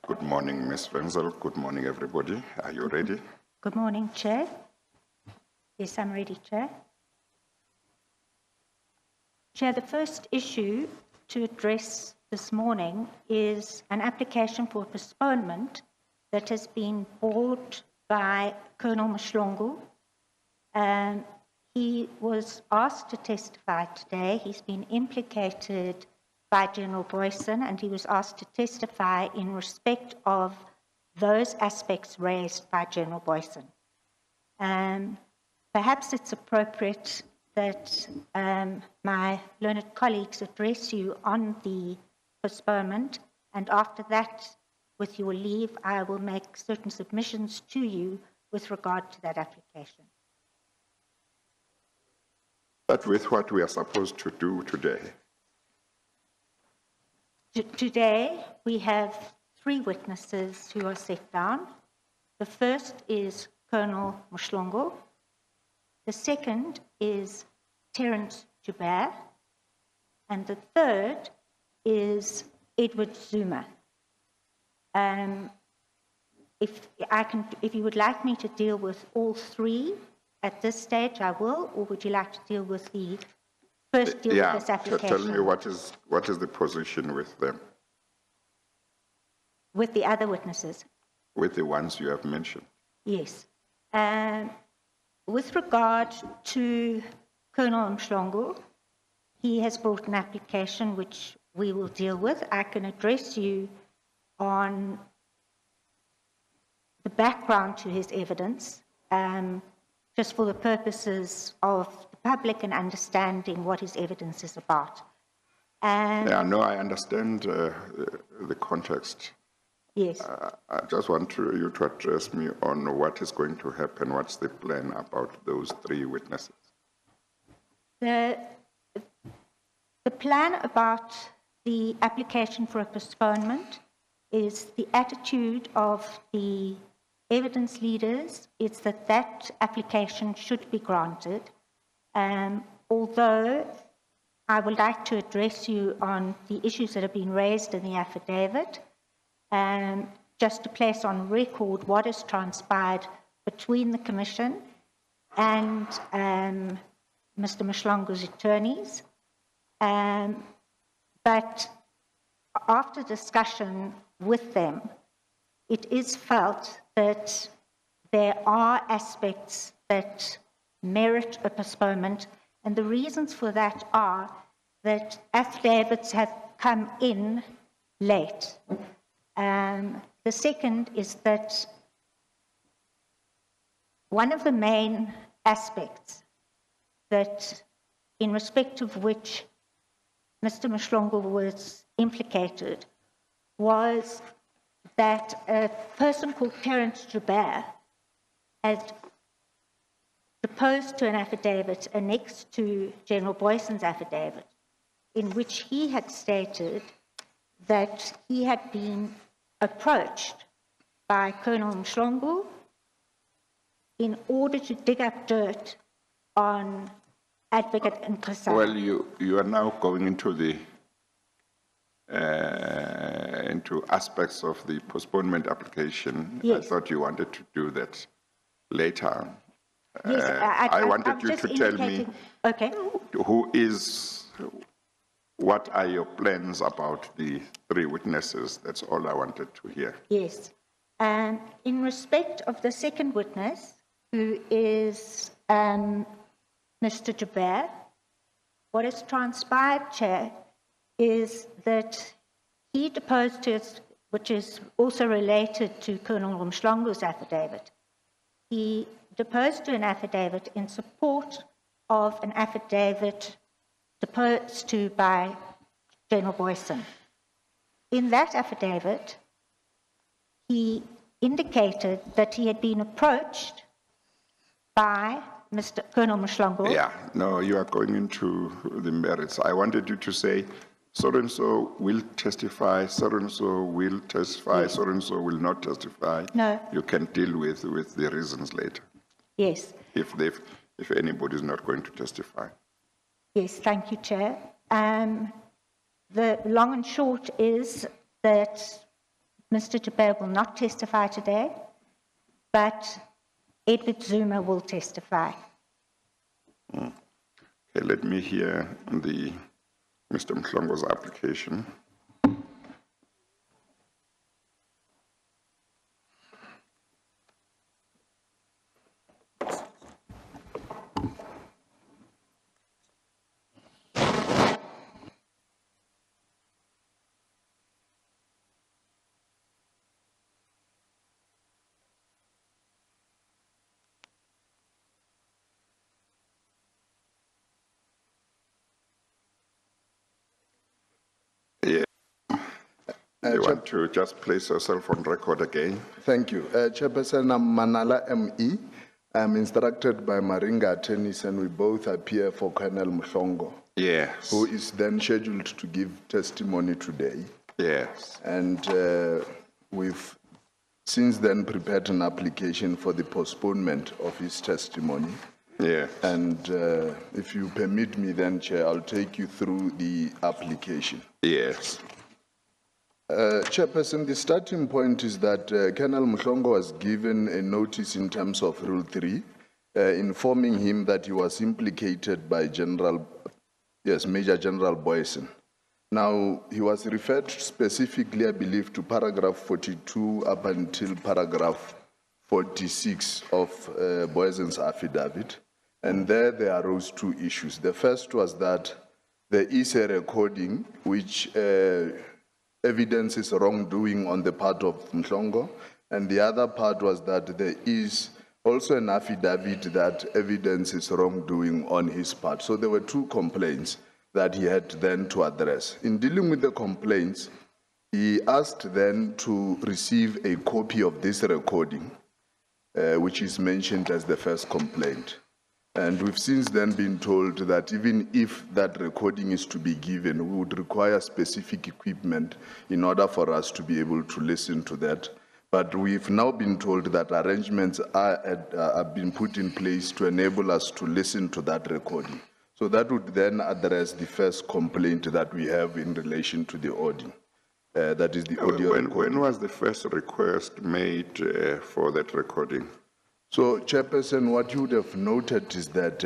Good morning, Ms. Wenzel. Good morning, everybody. Are you ready? Good morning, Chair. Yes, I'm ready, Chair. Chair, the first issue to address this morning is an application for postponement that has been brought by Colonel Mshlongo. He was asked to testify today. He's been implicated by General Boyson, and he was asked to testify in respect of those aspects raised by General Boyson. Perhaps it's appropriate that my learned colleagues address you on the postponement, and after that, with your leave, I will make certain submissions to you with regard to that application. But with what we are supposed to do today. Today, we have 3 witnesses who are set down. The first is Colonel Mshlongo. The second is Terence Joubert. And the third is Edward Zuma. If you would like me to deal with all 3 at this stage, I will, or would you like to deal with the first deal with this application? Tell me what is the position with them? With the other witnesses? With the ones you have mentioned? Yes. With regard to Colonel Mshlongo, he has brought an application which we will deal with. I can address you on the background to his evidence, just for the purposes of the public and understanding what his evidence is about. No, I understand the context. Yes. I just want you to address me on what is going to happen, what's the plan about those 3 witnesses? The plan about the application for a postponement is the attitude of the evidence leaders is that that application should be granted, although I would like to address you on the issues that have been raised in the affidavit, just to place on record what has transpired between the Commission and Mr. Mshlongo's attorneys. But after discussion with them, it is felt that there are aspects that merit a postponement, and the reasons for that are that affidavits have come in late. The second is that one of the main aspects that, in respect of which Mr. Mshlongo was implicated, was that a person called Terence Joubert had deposed to an affidavit annexed to General Boyson's affidavit, in which he had stated that he had been approached by Colonel Mshlongo in order to dig up dirt on Advocate Nkosana. Well, you are now going into the into aspects of the postponement application. Yes. I thought you wanted to do that later. Yes, I wanted I'm you just to tell me okay. what are your plans about the 3 witnesses? That's all I wanted to hear. Yes. In respect of the second witness, who is Mr. Joubert, what has transpired, Chair, is that he deposed to us, which is also related to Colonel Mshlongo's affidavit. He deposed to an affidavit in support of an affidavit deposed to by General Boyson. In that affidavit, he indicated that he had been approached by Mr. Colonel Mshlongo. Yeah, no, you are going into the merits. I wanted you to say, so-and-so will testify, so-and-so will testify, Yes. so-and-so will not testify. No. You can deal with the reasons later, Yes. if anybody is not going to testify. Yes, thank you, Chair. The long and short is that Mr. Jabber will not testify today, but Edward Zuma will testify. Okay, let me hear Mr. Mhlongo's application. Yeah. You want to just place yourself on record again? Thank you. Chairperson, I'm Manala M.E. I'm instructed by Maringa attorneys and we both appear for Colonel Mhlongo, Yes. who is then scheduled to give testimony today. Yes. And we've since then prepared an application for the postponement of his testimony. Yes. And if you permit me then, Chair, I'll take you through the application. Yes. Chairperson, the starting point is that Colonel Mhlongo was given a notice in terms of Rule 3, informing him that he was implicated by Major General Boyson. Now, he was referred specifically, I believe, to paragraph 42 up until paragraph 46 of Boyson's affidavit. And there arose two issues. The first was that there is a recording which evidences wrongdoing on the part of Mhlongo, and the other part was that there is also an affidavit that evidences wrongdoing on his part. So there were two complaints that he had then to address. In dealing with the complaints, he asked then to receive a copy of this recording, which is mentioned as the first complaint. And we've since then been told that even if that recording is to be given, we would require specific equipment in order for us to be able to listen to that. But we've now been told that arrangements have been put in place to enable us to listen to that recording. So that would then address the first complaint that we have in relation to the audio. That is the audio recording. When was the first request made for that recording? So, Chairperson, what you would have noted is that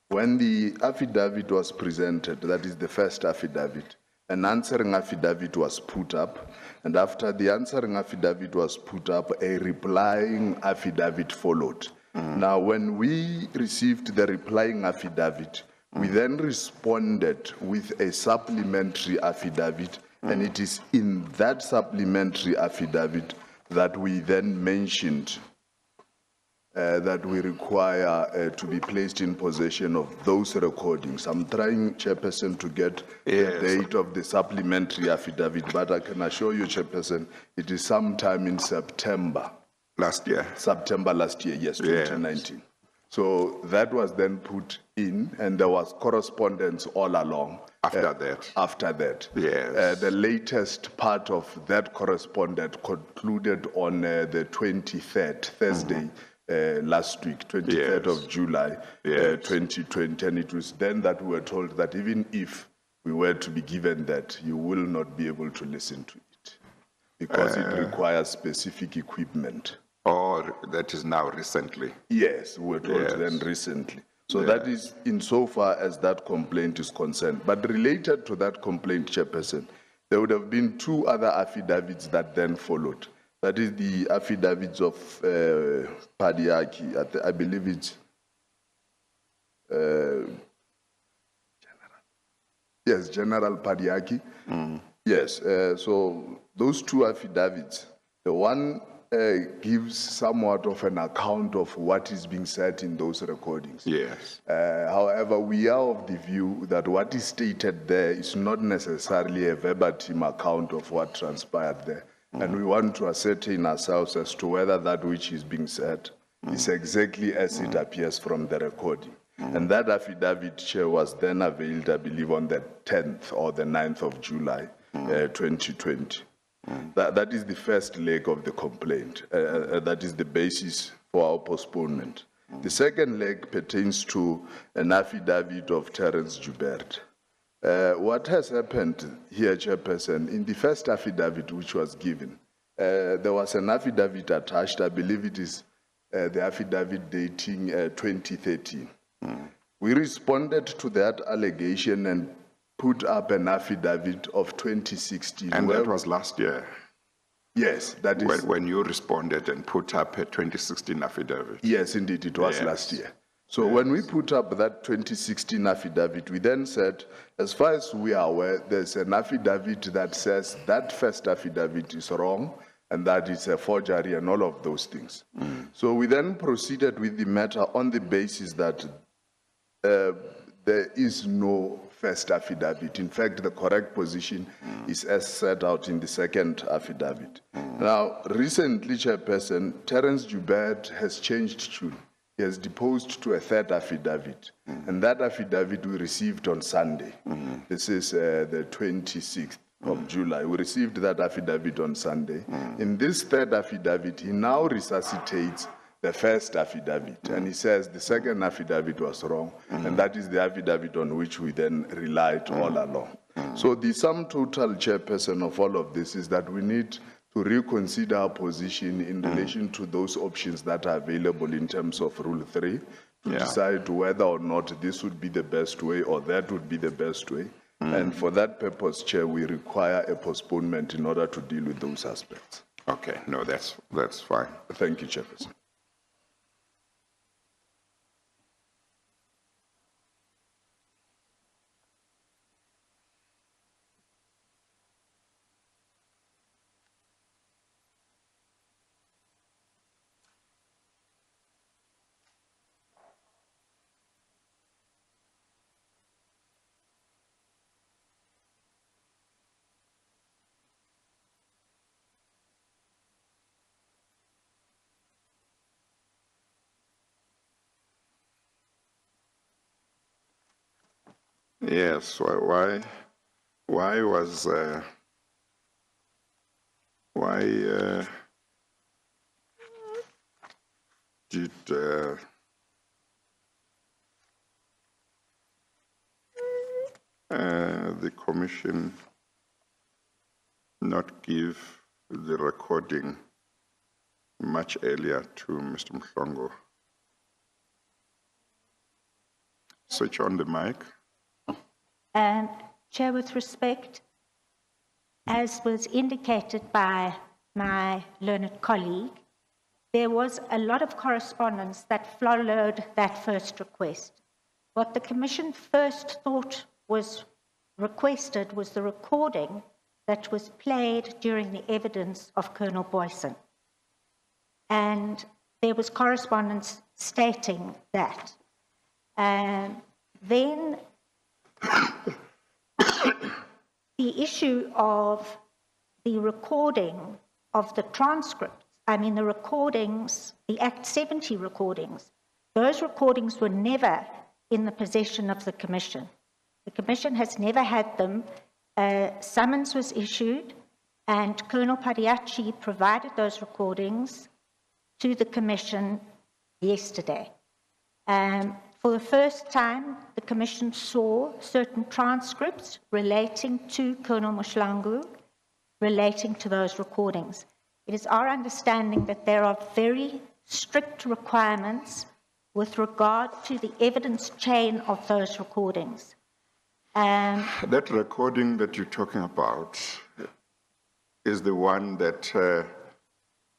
when the affidavit was presented, that is the first affidavit, an answering affidavit was put up, and after the answering affidavit was put up, a replying affidavit followed. Now, when we received the replying affidavit, we then responded with a supplementary affidavit, and it is in that supplementary affidavit that we then mentioned that we require to be placed in possession of those recordings. I'm trying, Chairperson, to get the date of the supplementary affidavit, but I can assure you, Chairperson, it is sometime in September. Last year? September last year, yes, 2019. So that was then put in, and there was correspondence all along. After that? After that. Yes. The latest part of that correspondence concluded on the 23rd, Thursday, last week, 23rd of July, 2020. And it was then that we were told that even if we were to be given that, you will not be able to listen to it because it requires specific equipment. Or that is now recently? Yes, we were told then recently. So that is insofar as that complaint is concerned. But related to that complaint, Chairperson, there would have been two other affidavits that then followed. That is the affidavits of Padiaki, I believe it's General Padiaki. Yes, so those two affidavits, the one gives somewhat of an account of what is being said in those recordings. Yes. However, we are of the view that what is stated there is not necessarily a verbatim account of what transpired there. And we want to ascertain ourselves as to whether that which is being said is exactly as it appears from the recording. And that affidavit, Chair, was then availed, I believe, on the 10th or the 9th of July, 2020. That is the first leg of the complaint. That is the basis for our postponement. The second leg pertains to an affidavit of Terence Joubert. What has happened here, Chairperson, in the first affidavit which was given, there was an affidavit attached, I believe it is the affidavit dating 2013. We responded to that allegation and put up an affidavit of 2016. And where- that was last year, Yes, that is. when you responded and put up a 2016 affidavit. Yes, indeed, it was Yes. last year. So when we put up that 2016 affidavit, we then said, as far as we are aware, there's an affidavit that says that first affidavit is wrong and that it's a forgery and all of those things. So we then proceeded with the matter on the basis that there is no first affidavit. In fact, the correct position is as set out in the second affidavit. Now, recently, Chairperson, Terence Joubert has changed tune. He has deposed to a third affidavit, and that affidavit we received on Sunday. This is the 26th of July. We received that affidavit on Sunday. In this third affidavit, he now resuscitates the first affidavit, and he says the second affidavit was wrong, and that is the affidavit on which we then relied all along. So the sum total, Chairperson, of all of this is that we need to reconsider our position in relation to those options that are available in terms of Rule 3, to decide whether or not this would be the best way or that would be the best way. And for that purpose, Chair, we require a postponement in order to deal with those aspects. Okay, no, that's fine. Thank you, Chairperson. Yes, why was, why did the commission not give the recording much earlier to Mr. Mhlongo? Switch on the mic. Chair, with respect, as was indicated by my learned colleague, there was a lot of correspondence that followed that first request. What the Commission first thought was requested was the recording that was played during the evidence of Colonel Boyson. And there was correspondence stating that. Then the issue of the recording of the transcripts, I mean the recordings, the Act 70 recordings, those recordings were never in the possession of the Commission. The Commission has never had them. A summons was issued and Colonel Padiachi provided those recordings to the Commission yesterday. For the first time, the Commission saw certain transcripts relating to Colonel Mhlongo, relating to those recordings. It is our understanding that there are very strict requirements with regard to the evidence chain of those recordings. That recording that you're talking about is the one that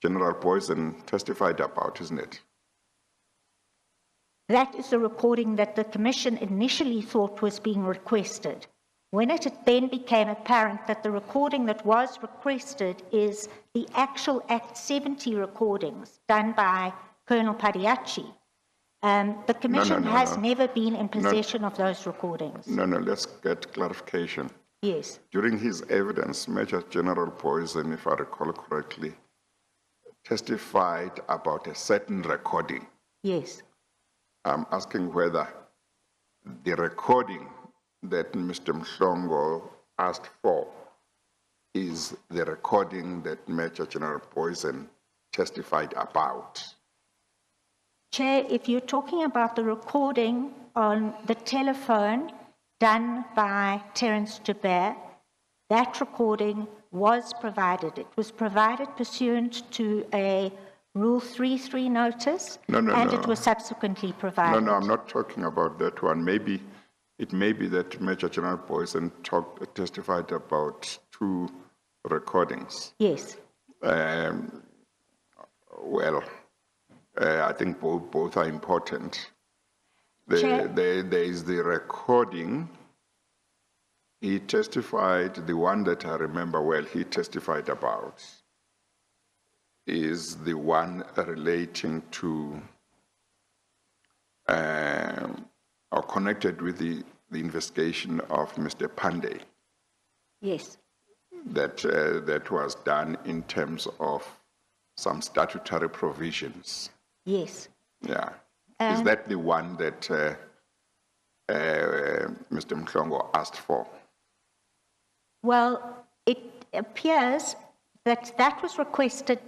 General Boyson testified about, isn't it? That is the recording that the Commission initially thought was being requested. When it then became apparent that the recording that was requested is the actual Act 70 recordings done by Colonel Padiachi, the Commission has never been in possession of those recordings. No, let's get clarification. Yes. During his evidence, Major General Boyson, if I recall correctly, testified about a certain recording. Yes. I'm asking whether the recording that Mr. Mhlongo asked for is the recording that Major General Boyson testified about. Chair, if you're talking about the recording on the telephone done by Terence Joubert, that recording was provided. It was provided pursuant to a Rule 3.3 notice, and it was subsequently provided. No, I'm not talking about that one. Maybe, it may be that Major General Boysen testified about 2 recordings. Yes. Well, I think both are important. Chair? There is the recording. He testified, the one that I remember well, he testified about is the one relating to or connected with the investigation of Mr. Pandey Yes. that was done in terms of some statutory provisions. Yes. Yeah. Is that the one that Mr. Mhlongo asked for? Well, it appears that that was requested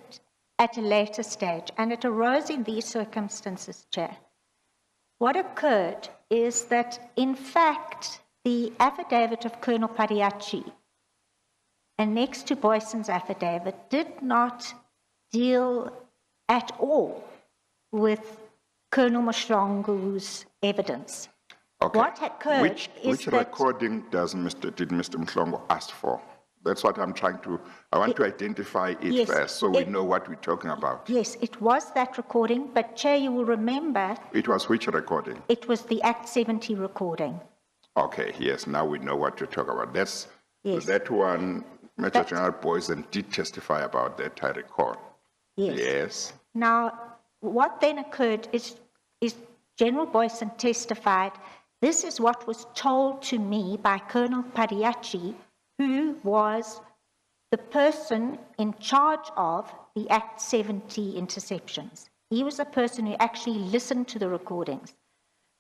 at a later stage, and it arose in these circumstances, Chair. What occurred is that, in fact, the affidavit of Colonel Padiachi, annexed to Boysen's affidavit, did not deal at all with Colonel Mhlongo's evidence. Okay. What occurred which that recording did Mr. Mhlongo ask for? That's what I'm trying to, I want to identify it yes, first so we know what we're talking about. Yes, it was that recording, but Chair, you will remember It was which recording? it was the Act 70 recording. Okay, yes, now we know what you're talking about. Yes. That one, Major General Boysen did testify about that, I recall. Yes. Yes. Now, what then occurred is General Boysen testified, this is what was told to me by Colonel Padiachi, who was the person in charge of the Act 70 interceptions. He was the person who actually listened to the recordings.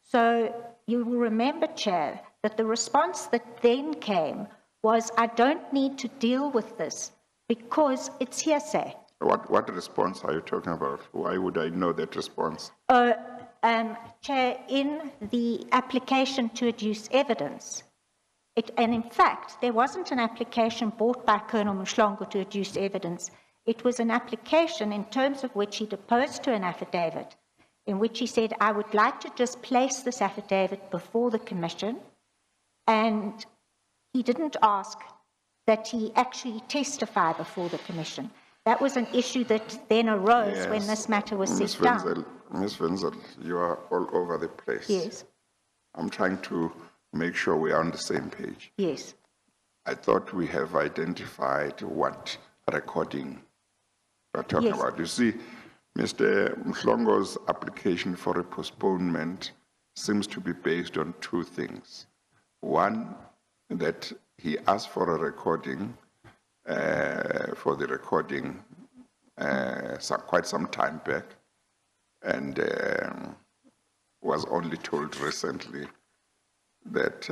So you will remember, Chair, that the response that then came was, I don't need to deal with this because it's hearsay. What response are you talking about? Why would I know that response? Chair, in the application to adduce evidence, and in fact, there wasn't an application brought by Colonel Mhlongo to adduce evidence. It was an application in terms of which he deposed to an affidavit, in which he said, I would like to just place this affidavit before the commission, and he didn't ask that he actually testify before the commission. That was an issue that then arose when this matter was set down. Ms. Wenzel, you are all over the place. Yes. I'm trying to make sure we are on the same page. Yes. I thought we have identified what recording we're talking Yes. about. You see, Mr. Mhlongo's application for a postponement seems to be based on 2 things. One, that he asked for a recording, quite some time back, and was only told recently that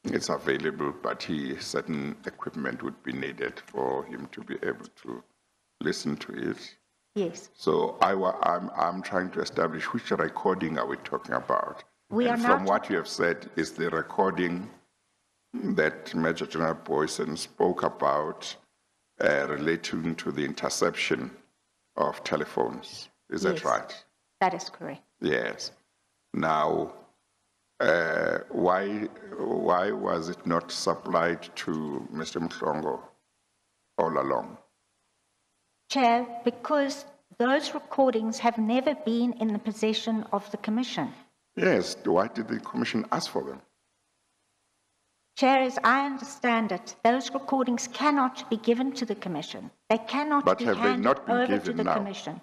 it's available, but certain equipment would be needed for him to be able to listen to it. Yes. So I'm trying to establish which recording are we talking about. And from what you have said is the recording that Major General Boysen spoke about relating to the interception of telephones. Is that right? That is correct. Yes. Now, why was it not supplied to Mr. Mhlongo all along? Chair, because those recordings have never been in the possession of the Commission. Yes. Why did the Commission ask for them? Chair, as I understand it, those recordings cannot be given to the Commission. They cannot But be have they handed not been over to given the now? Commission.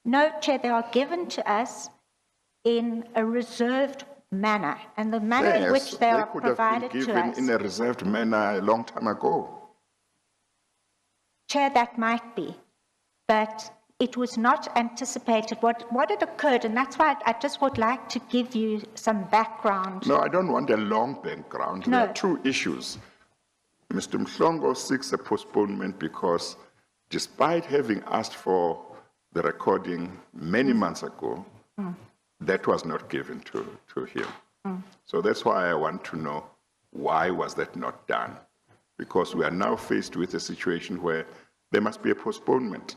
No, Chair, they are given to us in a reserved manner, and the manner in which they are provided could have to been us. given in a reserved manner a long time ago. Chair, that might be, but it was not anticipated. What had occurred, and that's why I just would like to give you some background. No, I don't want a long background. No. There are 2 issues. Mr. Mhlongo seeks a postponement because despite having asked for the recording many months ago, that was not given to him. So that's why I want to know, why was that not done? because we are now faced with a situation where there must be a postponement.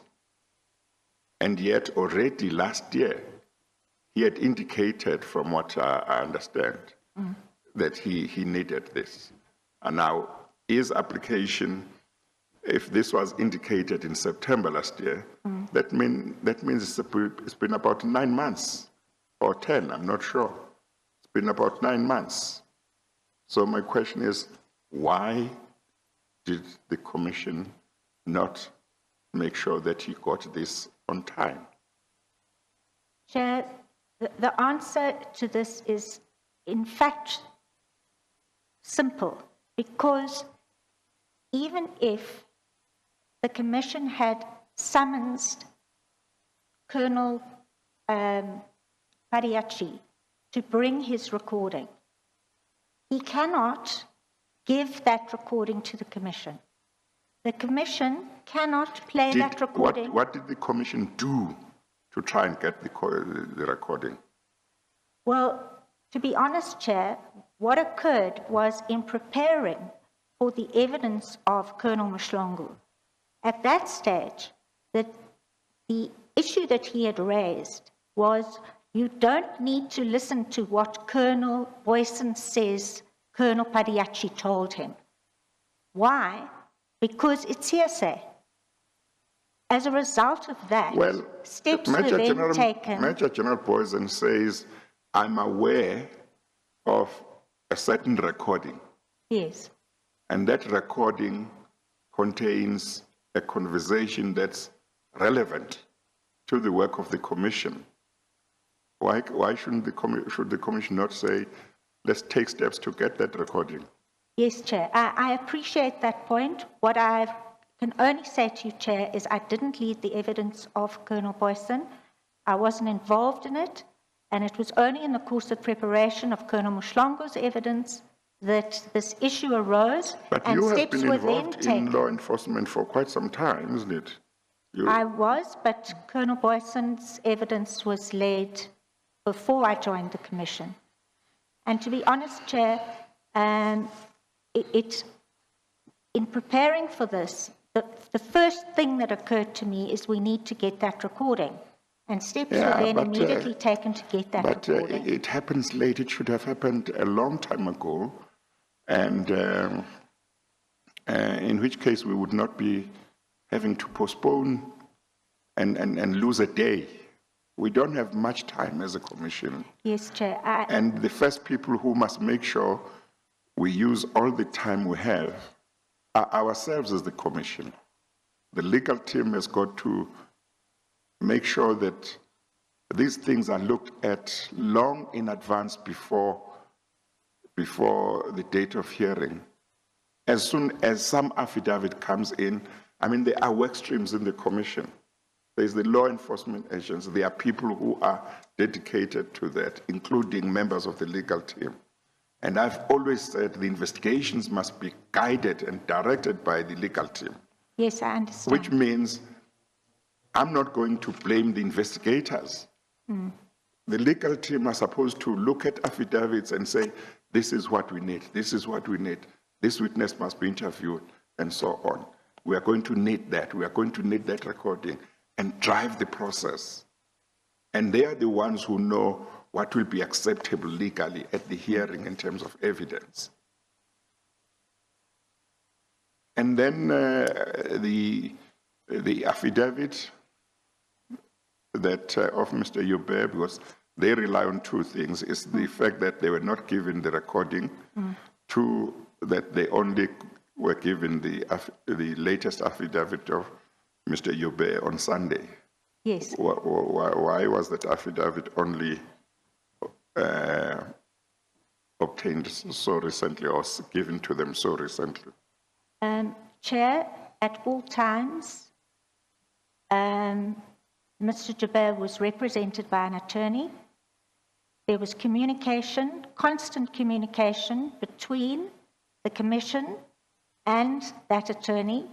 And yet already last year, he had indicated, from what I understand, that he needed this. And now his application, if this was indicated in September last year, that means it's been about 9 months or 10, I'm not sure. It's been about 9 months. So my question is, why did the commission not make sure that he got this on time? Chair, the answer to this is, in fact, simple, because even if the commission had summoned Colonel Pariachi to bring his recording, he cannot give that recording to the commission. The commission cannot play that recording. What did the commission do to try and get the recording? Well, to be honest, Chair, what occurred was, in preparing for the evidence of Colonel Mhlongo, at that stage, the issue that he had raised was, you don't need to listen to what Colonel Boyson says Colonel Pariachi told him. Why? Because it's hearsay. As a result of that, steps were then taken. Major General Boyson says, I'm aware of a certain recording. Yes. And that recording contains a conversation that's relevant to the work of the commission. Why should the commission not say, let's take steps to get that recording? Yes, Chair. I appreciate that point. What I can only say to you, Chair, is I didn't lead the evidence of Colonel Boyson. I wasn't involved in it, and it was only in the course of preparation of Colonel Mhlongo's evidence that this issue arose, but and you have steps been were then involved taken. in law enforcement for quite some time, isn't it? I was, but Colonel Boyson's evidence was laid before I joined the commission. And to be honest, Chair, in preparing for this, the first thing that occurred to me is we need to get that recording. And steps were then immediately taken to get that recording. It happens late. It should have happened a long time ago. And in which case we would not be having to postpone and lose a day. We don't have much time as a commission. Yes, Chair. And the first people who must make sure we use all the time we have are ourselves as the commission. The legal team has got to make sure that these things are looked at long in advance before the date of hearing. As soon as some affidavit comes in, I mean, there are work streams in the commission. There's the law enforcement agents. There are people who are dedicated to that, including members of the legal team. And I've always said the investigations must be guided and directed by the legal team. Yes, I understand. Which means I'm not going to blame the investigators. The legal team are supposed to look at affidavits and say, this is what we need, this is what we need, this witness must be interviewed, and so on. We are going to need that. We are going to need that recording and drive the process. And they are the ones who know what will be acceptable legally at the hearing in terms of evidence. And then the affidavit that of Mr. Yube, because they rely on two things, is the fact that they were not given the recording, two, that they only were given the latest affidavit of Mr. Yube on Sunday. Yes. Why was that affidavit only obtained so recently or given to them so recently? Chair, at all times, Mr. Jabir was represented by an attorney. There was communication, constant communication between the commission and that attorney.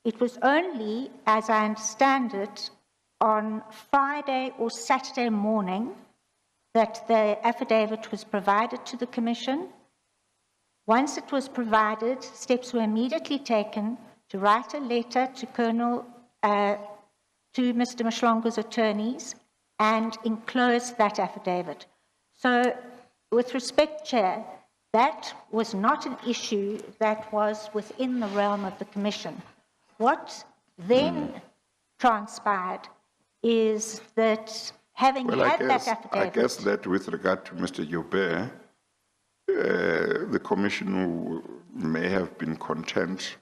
It was only, as I understand it, on Friday or Saturday morning that the affidavit was provided to the commission. Once it was provided, steps were immediately taken to write a letter to to Mr. Mshlongo's attorneys and enclose that affidavit. So, with respect, Chair, that was not an issue that was within the realm of the Commission. What then transpired is that having Well, had that I affidavit... guess that with regard to Mr. Joubert, the Commission may have been content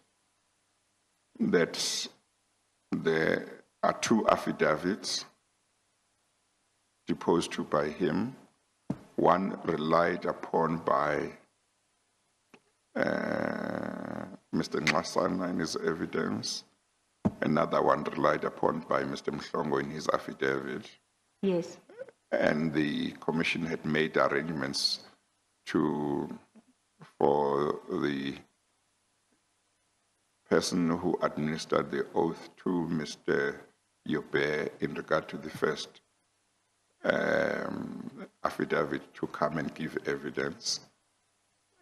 that there are two affidavits deposed to by him, one relied upon by Mr. Nxasana in his evidence, another one relied upon by Mr. Mhlongo in his affidavit, Yes, and the Commission had made arrangements for the person who administered the oath to Mr. Joubert in regard to the first affidavit to come and give evidence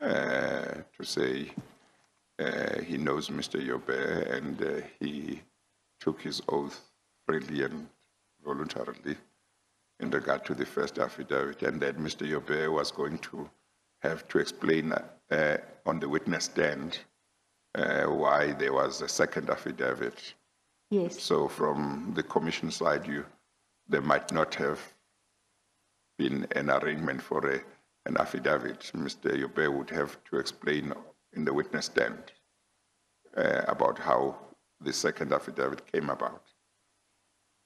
to say he knows Mr. Joubert and he took his oath freely and voluntarily in regard to the first affidavit, and that Mr. Joubert was going to have to explain on the witness stand why there was a second affidavit. yes, So from the Commission side, there might not have been an arrangement for an affidavit. Mr. Joubert would have to explain in the witness stand about how the second affidavit came about.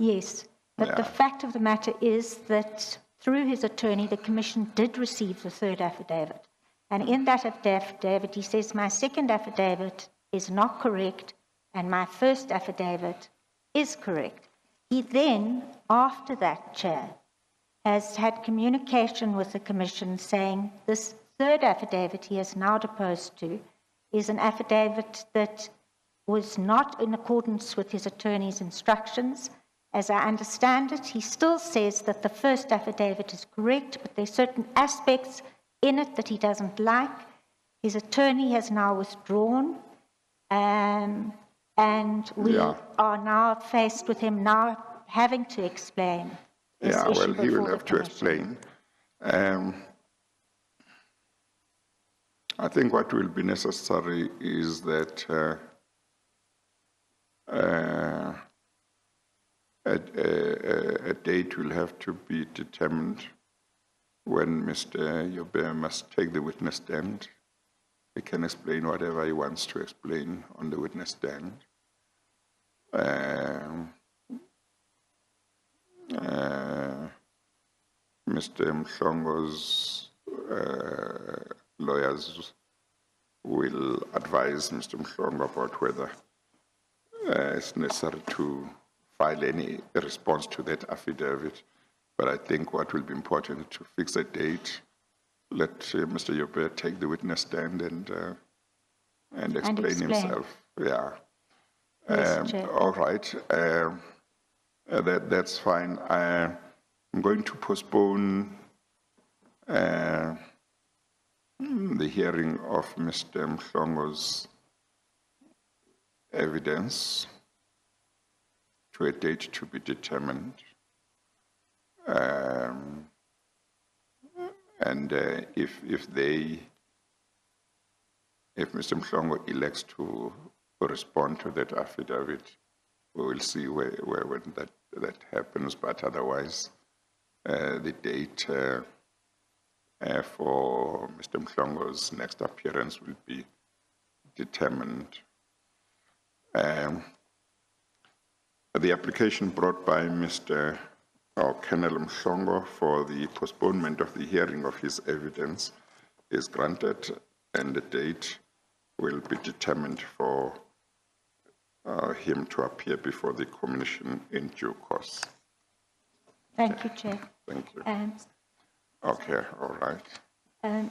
yes. But the Yeah. fact of the matter is that through his attorney, the Commission did receive the third affidavit. And in that affidavit, he says, my second affidavit is not correct and my first affidavit is correct. He then, after that, Chair, has had communication with the Commission saying this third affidavit he is now deposed to is an affidavit that was not in accordance with his attorney's instructions. As I understand it, he still says that the first affidavit is correct, but there are certain aspects in it that he doesn't like. His attorney has now withdrawn, and we Yeah. are now faced with him now having to explain this Yeah, issue well, he will before the have to Commission. explain. I think what will be necessary is that a date will have to be determined when Mr. Joubert must take the witness stand. He can explain whatever he wants to explain on the witness stand. Mr. Mhlongo's lawyers will advise Mr. Mhlongo about whether it's necessary to file any response to that affidavit. But I think what will be important is to fix a date, let Mr. Joubert take the witness stand and explain explain. himself. Yeah. Yes, Chair. All right. That's fine. I'm going to postpone the hearing of Mr. Mhlongo's evidence to a date to be determined. If Mr. Mhlongo elects to respond to that affidavit, we will see when that happens. But otherwise, the date for Mr. Mhlongo's next appearance will be determined. The application brought by Mr. Colonel Mhlongo for the postponement of the hearing of his evidence is granted, and the date will be determined for him to appear before the Commission in due course. Thank you, Chair. Thank you. Okay, all right.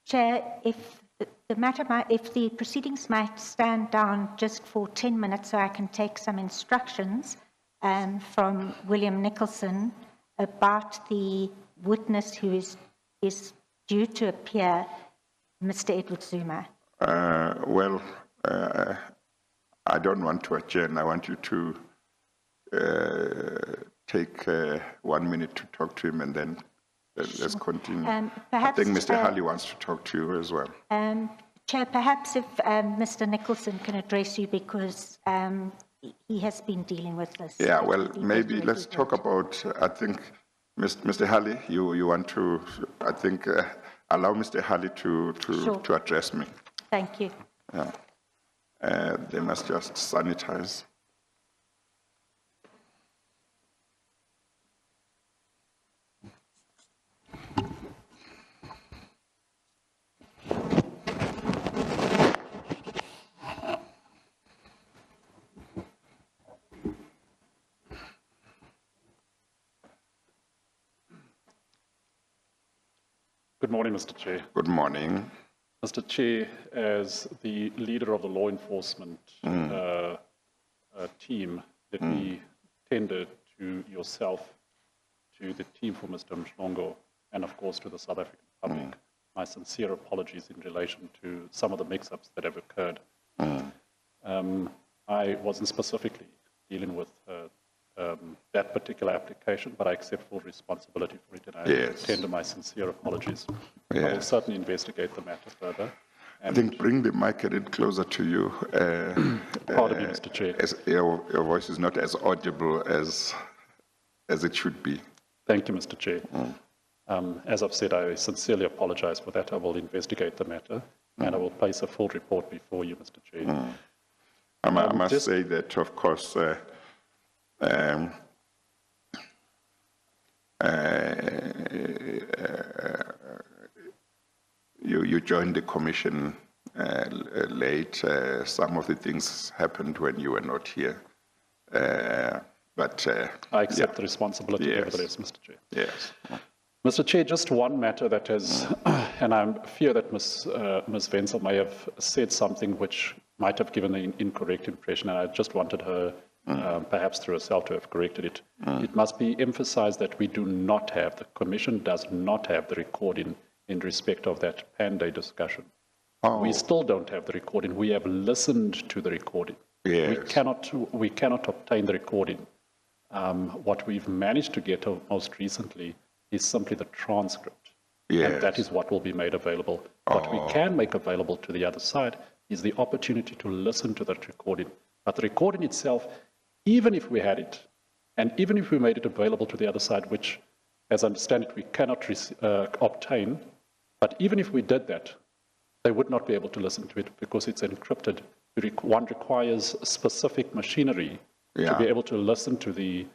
Chair, if if the proceedings might stand down just for 10 minutes so I can take some instructions from William Nicholson about the witness who is due to appear Mr. Edward Zuma? Well, I don't want to adjourn. I want you to take 1 minute to talk to him and then let's continue. I Perhaps, think Mr. Halley wants to talk to you as well. Chair, perhaps if Mr. Nicholson can address you because he has been dealing with this. Yeah, well, He maybe definitely let's talk would. about, I think, Mr. Halley, you want to, I think, allow Mr. Halley Sure. to address me. Thank you. They must just sanitize. Good morning, Mr. Chair. Good morning. Mr. Chair, as the leader of the law enforcement team, let me tender to yourself, to the team for Mr. Mhlongo, and of course to the South African public, my sincere apologies in relation to some of the mix-ups that have occurred. I wasn't specifically dealing with that particular application, but I accept full responsibility for it, and I Yes. tender my sincere apologies. I Yes. will certainly investigate the matter further. I think bring the mic a little closer to you. Pardon me, Mr. Chair. As your voice is not as audible as it should be. Thank you, Mr. Chair. As I've said, I sincerely apologize for that. I will investigate the matter, and I will place a full report before you, Mr. Chair. I must say that, of course, you joined the commission late. Some of the things happened when you were not here. But I accept the responsibility, Yes. nevertheless, Mr. Chair. yes. Mr. Chair, just one matter that has, and I fear that Ms. Wenzel may have said something which might have given an incorrect impression, and I just wanted her, perhaps through herself, to have corrected it. It must be emphasized that we do not have, the Commission does not have the recording in respect of that Pan-Day discussion. Oh. We still don't have the recording. We have listened to the recording. Yes. We cannot obtain the recording. What we've managed to get most recently is simply the transcript. Yes. And that is what will be made available. What we can make available to the other side is the opportunity to listen to that recording. But the recording itself, even if we had it, and even if we made it available to the other side, which, as I understand it, we cannot obtain, but even if we did that, they would not be able to listen to it because it's encrypted. One requires specific machinery to Yeah. be able to listen to the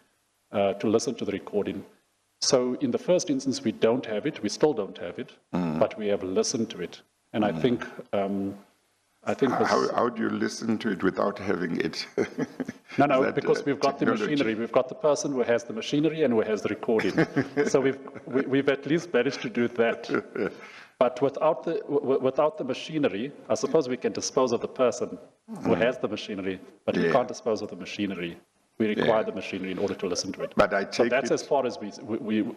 recording. So in the first instance, we don't have it. We still don't have it, but we have listened to it. And I think How do you listen to it without having it? No, That, because we've got the technology. machinery. We've got the person who has the machinery and who has the recording. So we've at least managed to do that. But without the machinery, I suppose we can dispose of the person who has the machinery, but we Yeah. can't dispose of the machinery. We require the machinery in order to listen to it. But I So take that's it- as far as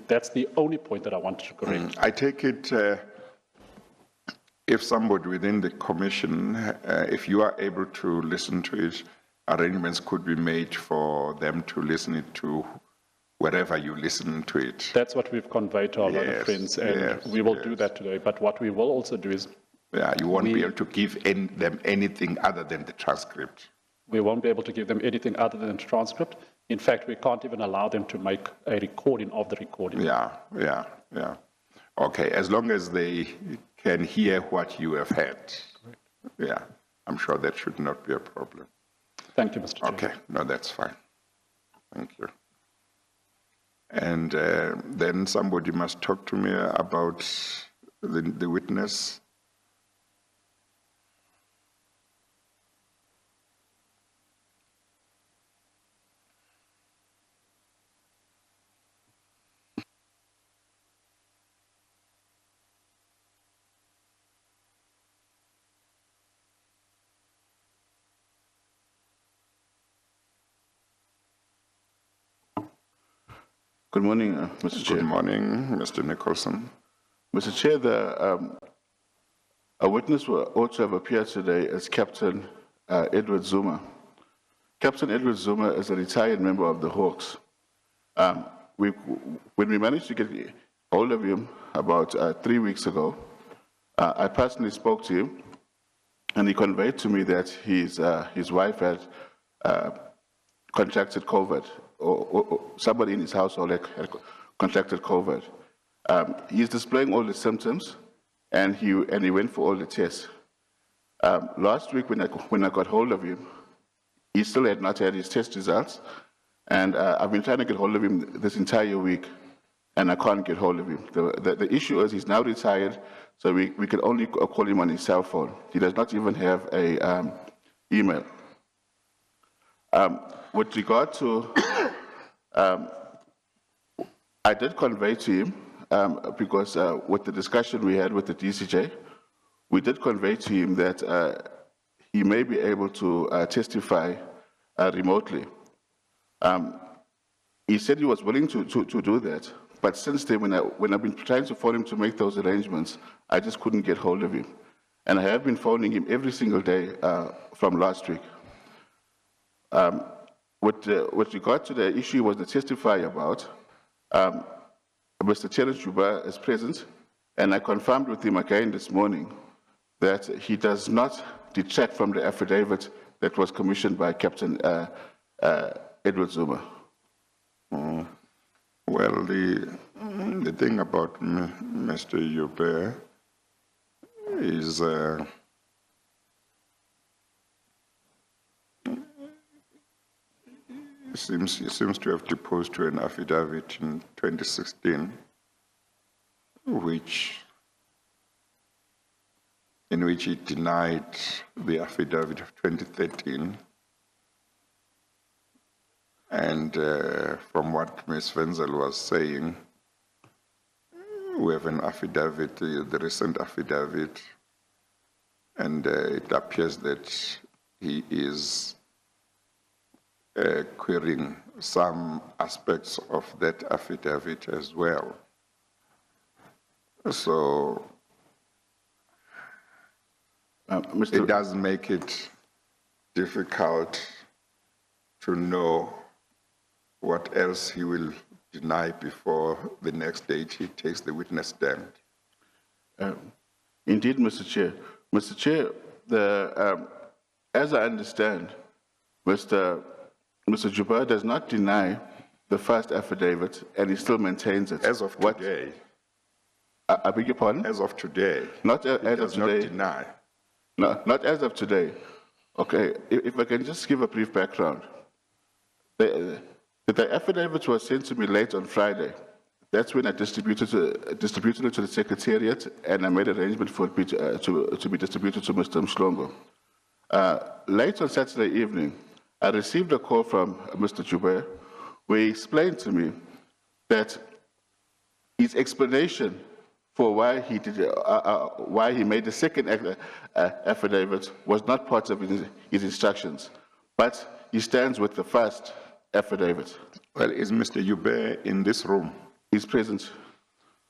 that's the only point that I wanted to correct. I take it if somebody within the commission, if you are able to listen to it, arrangements could be made for them to listen it to wherever you listen to it. That's what we've conveyed to our other Yes, friends, and yes, we will do yes. that today. But what we will also do is Yeah, you won't be able to give them anything other than the transcript. we won't be able to give them anything other than a transcript. In fact, we can't even allow them to make a recording of the recording. Yeah. Okay, as long as they can hear what you have had. Yeah, I'm sure that should not be a problem. Thank you, Mr. Chair. Okay, no, that's fine. Thank you. And then somebody must talk to me about the witness. Good morning, Mr. Chair. Good morning, Mr. Nicholson. Mr. Chair, A witness will also have appeared today as Captain Edward Zuma. Captain Edward Zuma is a retired member of the Hawks. When we managed to get hold of him about 3 weeks ago, I personally spoke to him, and he conveyed to me that his wife had contracted COVID, or somebody in his household had contracted COVID. He's displaying all the symptoms, and he went for all the tests. Last week, when I got hold of him, he still had not had his test results, and I've been trying to get hold of him this entire week, and I can't get hold of him. The issue is he's now retired, so we can only call him on his cell phone. He does not even have a email. With regard to, I did convey to him, because with the discussion we had with the DCJ, we did convey to him that he may be able to testify remotely. He said he was willing to do that, but since then, when I've been trying to phone him to make those arrangements, I just couldn't get hold of him. And I have been phoning him every single day from last week. With regard to the issue he was to testify about, Mr. Terence Juba is present, and I confirmed with him again this morning that he does not detract from the affidavit that was commissioned by Captain Edward Zuma. Well, the thing about Mr. Yube is he seems to have deposed to an affidavit in 2016, in which he denied the affidavit of 2013. And from what Ms. Wenzel was saying, we have an affidavit, the recent affidavit, and it appears that he is querying some aspects of that affidavit as well. So it does make it difficult to know what else he will deny before the next date he takes the witness stand. Indeed, Mr. Chair. Mr. Chair, as I understand, Mr. Juba does not deny the first affidavit, and he still maintains it. As of today. I beg your pardon? As of today. Not as of does today. not deny. No, not as of today. Okay, if I can just give a brief background. The affidavit was sent to me late on Friday. That's when I distributed it to the Secretariat, and I made arrangement for it to be distributed to Mr. Mhlongo. Late on Saturday evening, I received a call from Mr. Joubert, where he explained to me that his explanation for why he made the second affidavit was not part of his instructions, but he stands with the first affidavit. Well, is Mr. Yube in this room? He's present.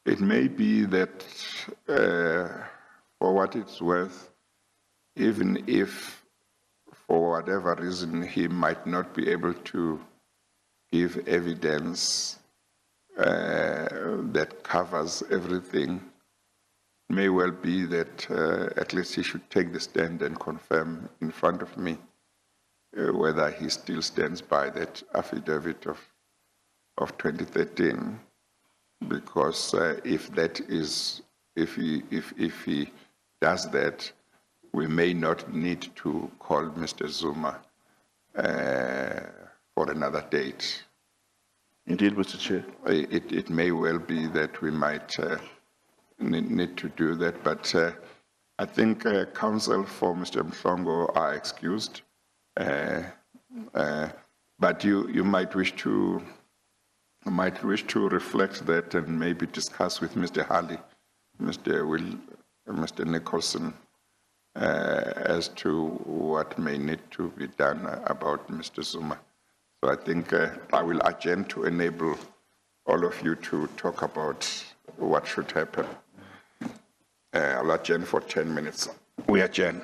It may be that, for what it's worth, even if for whatever reason he might not be able to give evidence that covers everything, it may well be that at least he should take the stand and confirm in front of me whether he still stands by that affidavit of 2013, because if he does that, we may not need to call Mr. Zuma for another date. Indeed, Mr. Chair. It may well be that we might need to do that, but I think counsel for Mr. Mhlongo are excused. But you might wish to reflect that and maybe discuss with Mr. Halley, Mr. Nicholson, as to what may need to be done about Mr. Zuma. So I think I will adjourn to enable all of you to talk about what should happen. I'll adjourn for 10 minutes. We adjourn.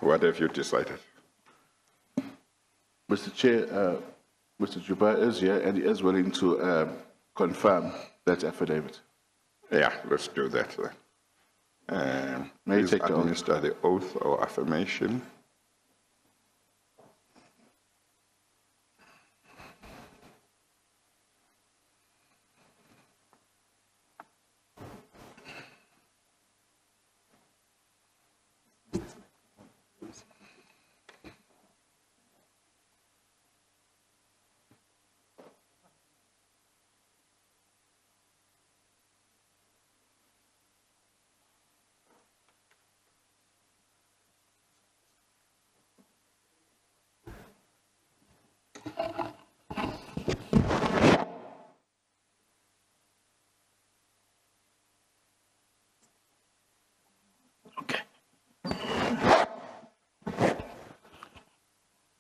What have you decided? Mr. Chair, Mr. Juba is here and he is willing to confirm that affidavit. Yeah, let's do that then. May I Please take the oath? administer the oath or affirmation.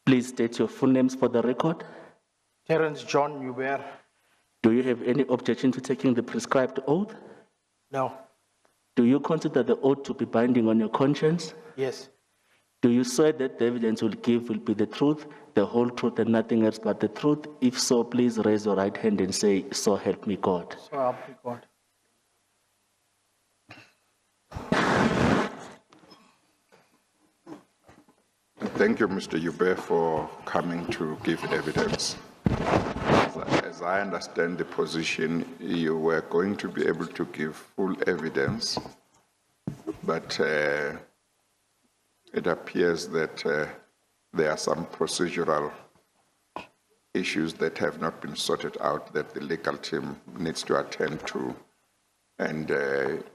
Please state your full names for the record. Terence John Uber. Do you have any objection to taking the prescribed oath? No. Do you consider the oath to be binding on your conscience? Yes. Do you swear that the evidence will give will be the truth, the whole truth, and nothing else but the truth? If so, please raise your right hand and say, "So help me God." So help me God. Thank you, Mr. Yube, for coming to give evidence. As I understand the position, you were going to be able to give full evidence, but it appears that there are some procedural issues that have not been sorted out that the legal team needs to attend to, and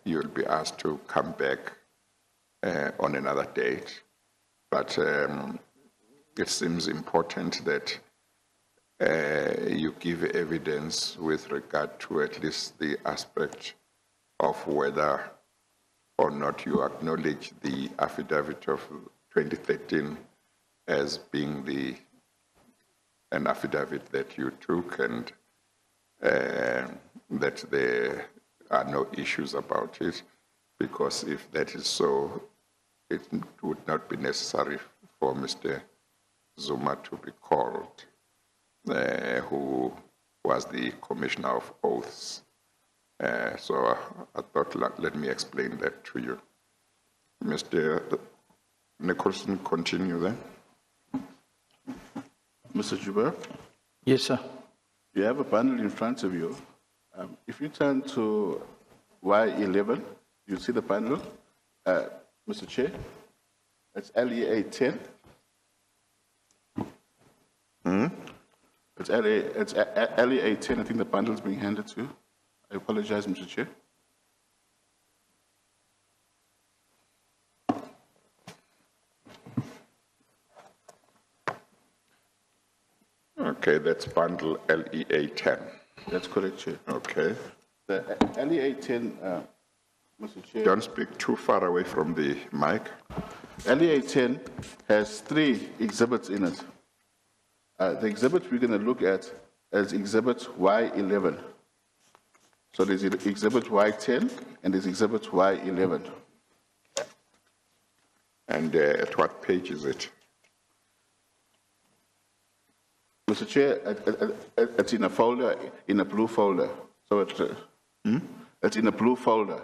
you'll be asked to come back on another date. But it seems important that you give evidence with regard to at least the aspect of whether or not you acknowledge the affidavit of 2013 as being an affidavit that you took, and that there are no issues about it, because if that is so, it would not be necessary for Mr. Zuma to be called, who was the Commissioner of Oaths. So I thought, let me explain that to you. Mr. Nicholson, continue then. Mr. Juba, Yes, sir. you have a panel in front of you. If you turn to Y11, you see the panel. Mr. Chair, it's LEA 10. It's LEA 10. I think the bundle is being handed to you. I apologize, Mr. Chair. Okay, that's bundle LEA 10. That's correct, Chair. Okay. The LEA 10, Mr. Chair. Don't speak too far away from the mic. LEA 10 has 3 exhibits in it. The exhibit we're going to look at is exhibit Y11. So there's exhibit Y10 and there's exhibit Y11. And at what page is it? Mr. Chair, it's in a folder, in a blue folder. So it's in a blue folder.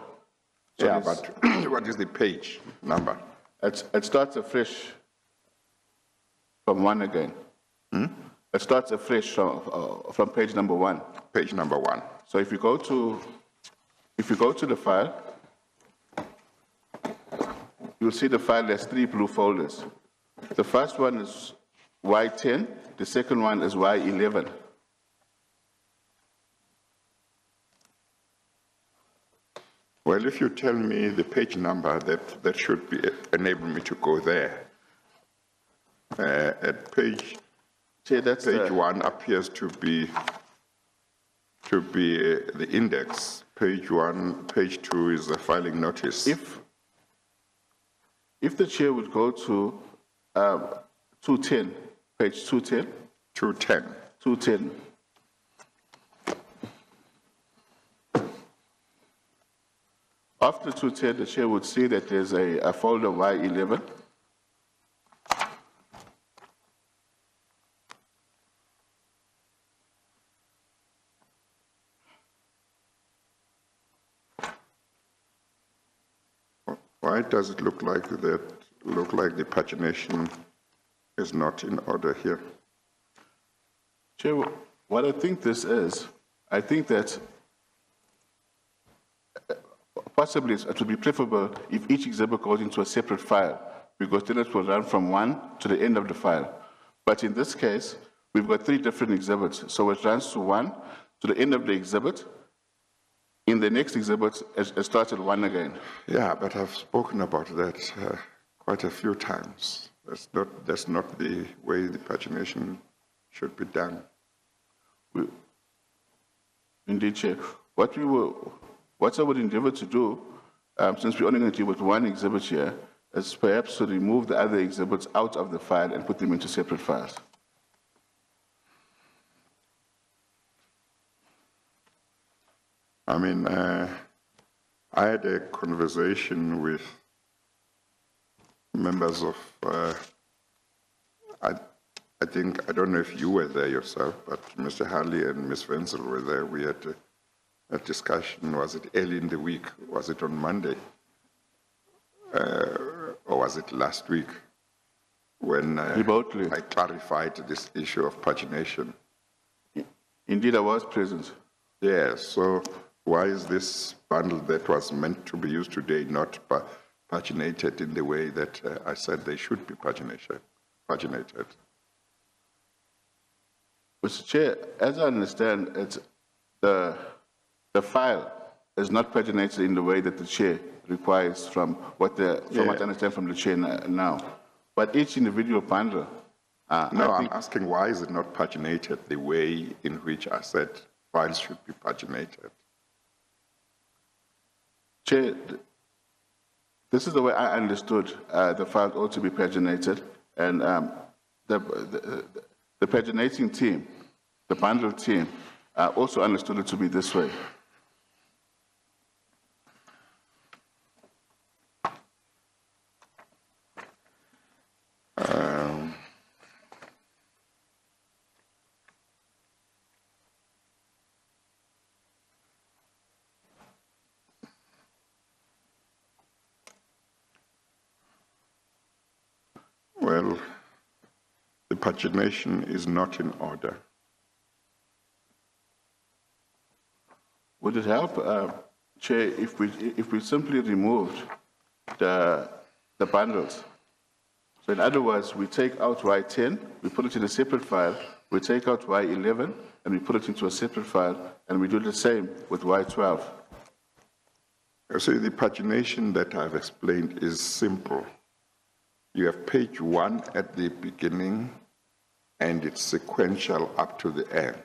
So Yeah, there's- but what is the page number? It starts afresh from 1 again. It starts afresh from page number 1. Page number 1. So if you go to the file, you'll see the file has 3 blue folders. The first one is Y10, the second one is Y11. Well, if you tell me the page number, that should enable me to go there. At page Chair, that's page 1 appears to be to be the index. Page 1, page 2 is the filing notice. If the chair would go to 210, page 210, 210. 210. After 210, the chair would see that there's a folder Y11. Why does it look like that? Look like the pagination is not in order here. Chair, what I think this is, I think that possibly it would be preferable if each exhibit goes into a separate file, because then it will run from one to the end of the file. But in this case, we've got 3 different exhibits, so it runs to one, to the end of the exhibit. In the next exhibit, it starts at 1 again. Yeah, but I've spoken about that quite a few times. That's not the way the pagination should be done. Indeed, Chair. What I would endeavor to do, since we're only going to deal with one exhibit here, is perhaps to remove the other exhibits out of the file and put them into separate files. I mean, I had a conversation with members of, I think, I don't know if you were there yourself, but Mr. Harley and Ms. Wenzel were there. We had a discussion. Was it early in the week? Was it on Monday? Or was it last week? When Remotely. I clarified this issue of pagination. Indeed, I was present. Yes, so why is this bundle that was meant to be used today not paginated in the way that I said they should be paginated? Mr. Chair, as I understand, it's the file is not paginated in the way that the chair requires from what I understand from the chair now. But each individual bundle. No, I'm asking why is it not paginated the way in which I said files should be paginated? Chair, this is the way I understood the file ought to be paginated, and the paginating team, the bundle team, also understood it to be this way. Well, the pagination is not in order. Would it help, Chair, if we simply removed the bundles? So in other words, we take out Y10, we put it in a separate file, we take out Y11, and we put it into a separate file, and we do the same with Y12. You see, the pagination that I've explained is simple. You have page 1 at the beginning, and it's sequential up to the end.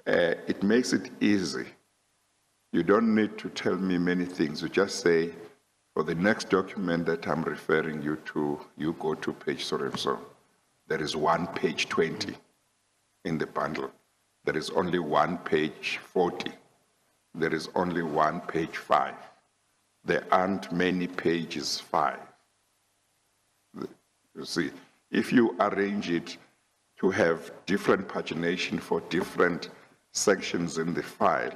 It makes it easy. You don't need to tell me many things. You just say, for the next document that I'm referring you to, you go to page so and so. There is one page 20 in the bundle. There is only one page 40. There is only one page 5. There aren't many pages 5. You see, if you arrange it to have different pagination for different sections in the file,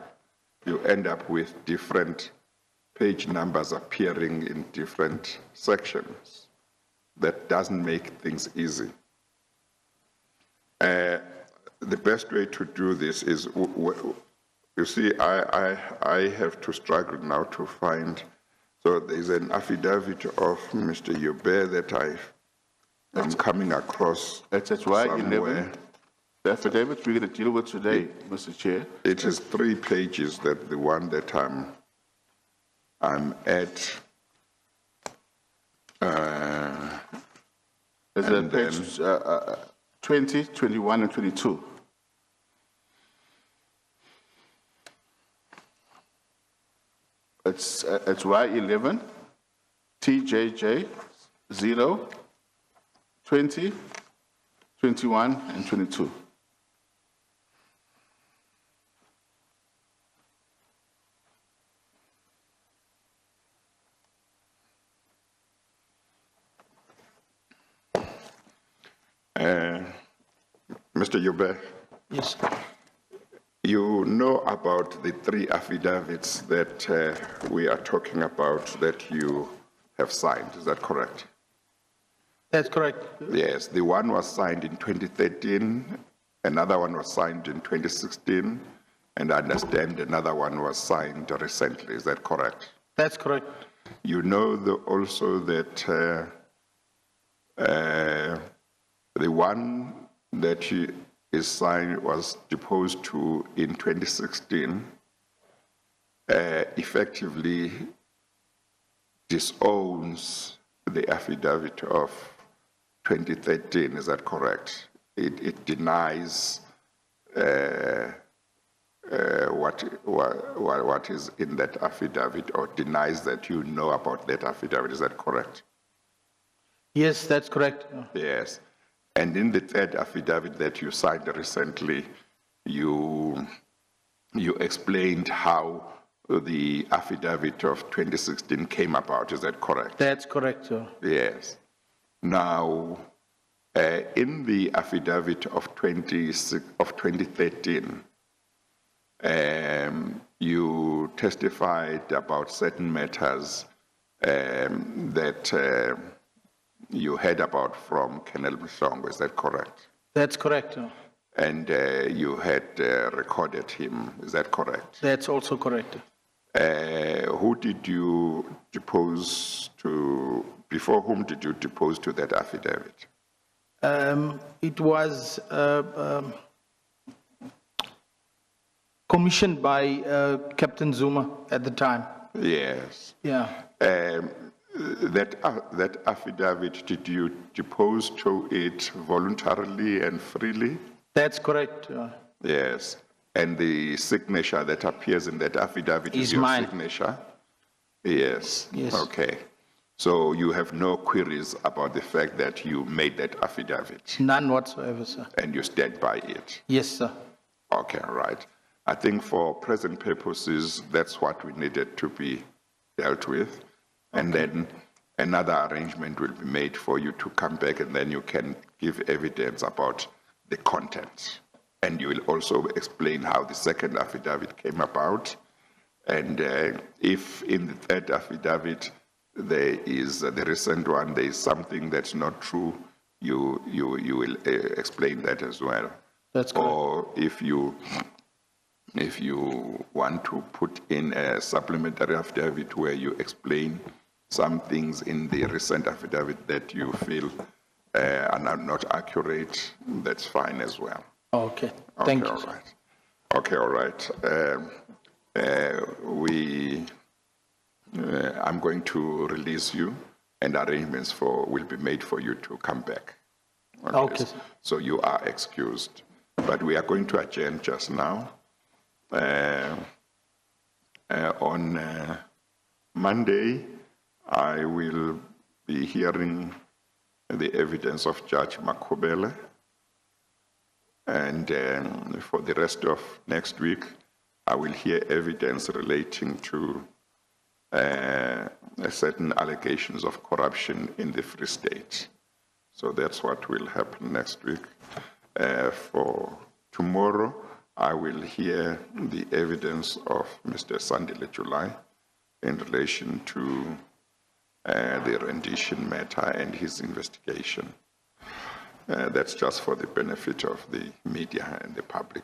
you end up with different page numbers appearing in different sections. That doesn't make things easy. The best way to do this is, you see, I have to struggle now to find, so there's an affidavit of Mr. Yube that I'm coming across That's Y11. somewhere. The affidavit we're going to deal with today, Mr. Chair. It is 3 pages, that the one that I'm at. Is And page 20, 21, and 22. It's Y11 TJJ 0, 20, 21, and 22. Mr. Yube, Yes. you know about the 3 affidavits that we are talking about that you have signed, is that correct? That's correct. Yes, the one was signed in 2013, another one was signed in 2016, and I understand another one was signed recently, is that correct? That's correct. You know also that the one that is signed was deposed to in 2016, effectively disowns the affidavit of 2013, is that correct? It denies what is in that affidavit, or denies that you know about that affidavit, is that correct? Yes, that's correct. Yes. And in the 3rd affidavit that you signed recently, you explained how the affidavit of 2016 came about, is that correct? That's correct, sir. Yes. Now, in the affidavit of 2013, you testified about certain matters that you heard about from Colonel Mhlongo, is that correct? That's correct, sir. And you had recorded him, is that correct? That's also correct. Who did you depose to, before whom did you depose to that affidavit? It was commissioned by Captain Zuma at the time. Yes. Yeah. That affidavit, did you depose to it voluntarily and freely? That's correct. Yes. And the signature that appears in that affidavit is Is your mine. signature? Yes. Yes. Okay. So you have no queries about the fact that you made that affidavit None whatsoever, sir. and you stand by it? Yes, sir. Okay, right. I think for present purposes, that's what we needed to be dealt with. And then another arrangement will be made for you to come back, and then you can give evidence about the content. And you will also explain how the 2nd affidavit came about. And if in the 3rd affidavit there is the recent one, there is something that's not true, you will explain that as well. That's correct. Or if you want to put in a supplementary affidavit where you explain some things in the recent affidavit that you feel are not accurate, that's fine as well. Okay. Thank Okay, you. all right. Okay, all right. I'm going to release you, and arrangements will be made for you to come back. Okay, sir. So you are excused. But we are going to adjourn just now. On Monday, I will be hearing the evidence of Judge Makubele. And for the rest of next week, I will hear evidence relating to certain allegations of corruption in the Free State. So that's what will happen next week. For tomorrow, I will hear the evidence of Mr. Sandile July in relation to the rendition matter and his investigation. That's just for the benefit of the media and the public.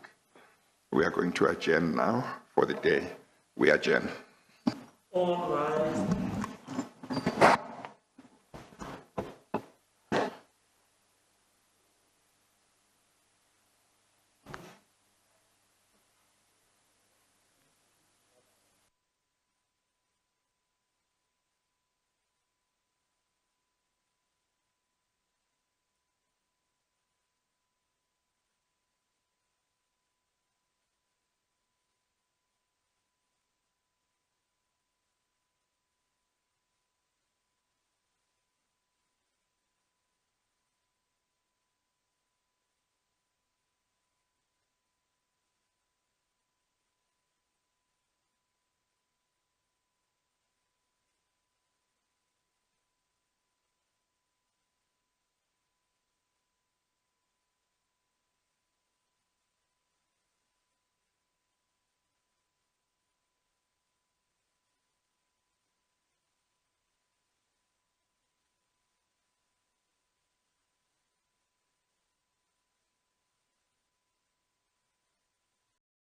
We are going to adjourn now for the day. We adjourn. All rise.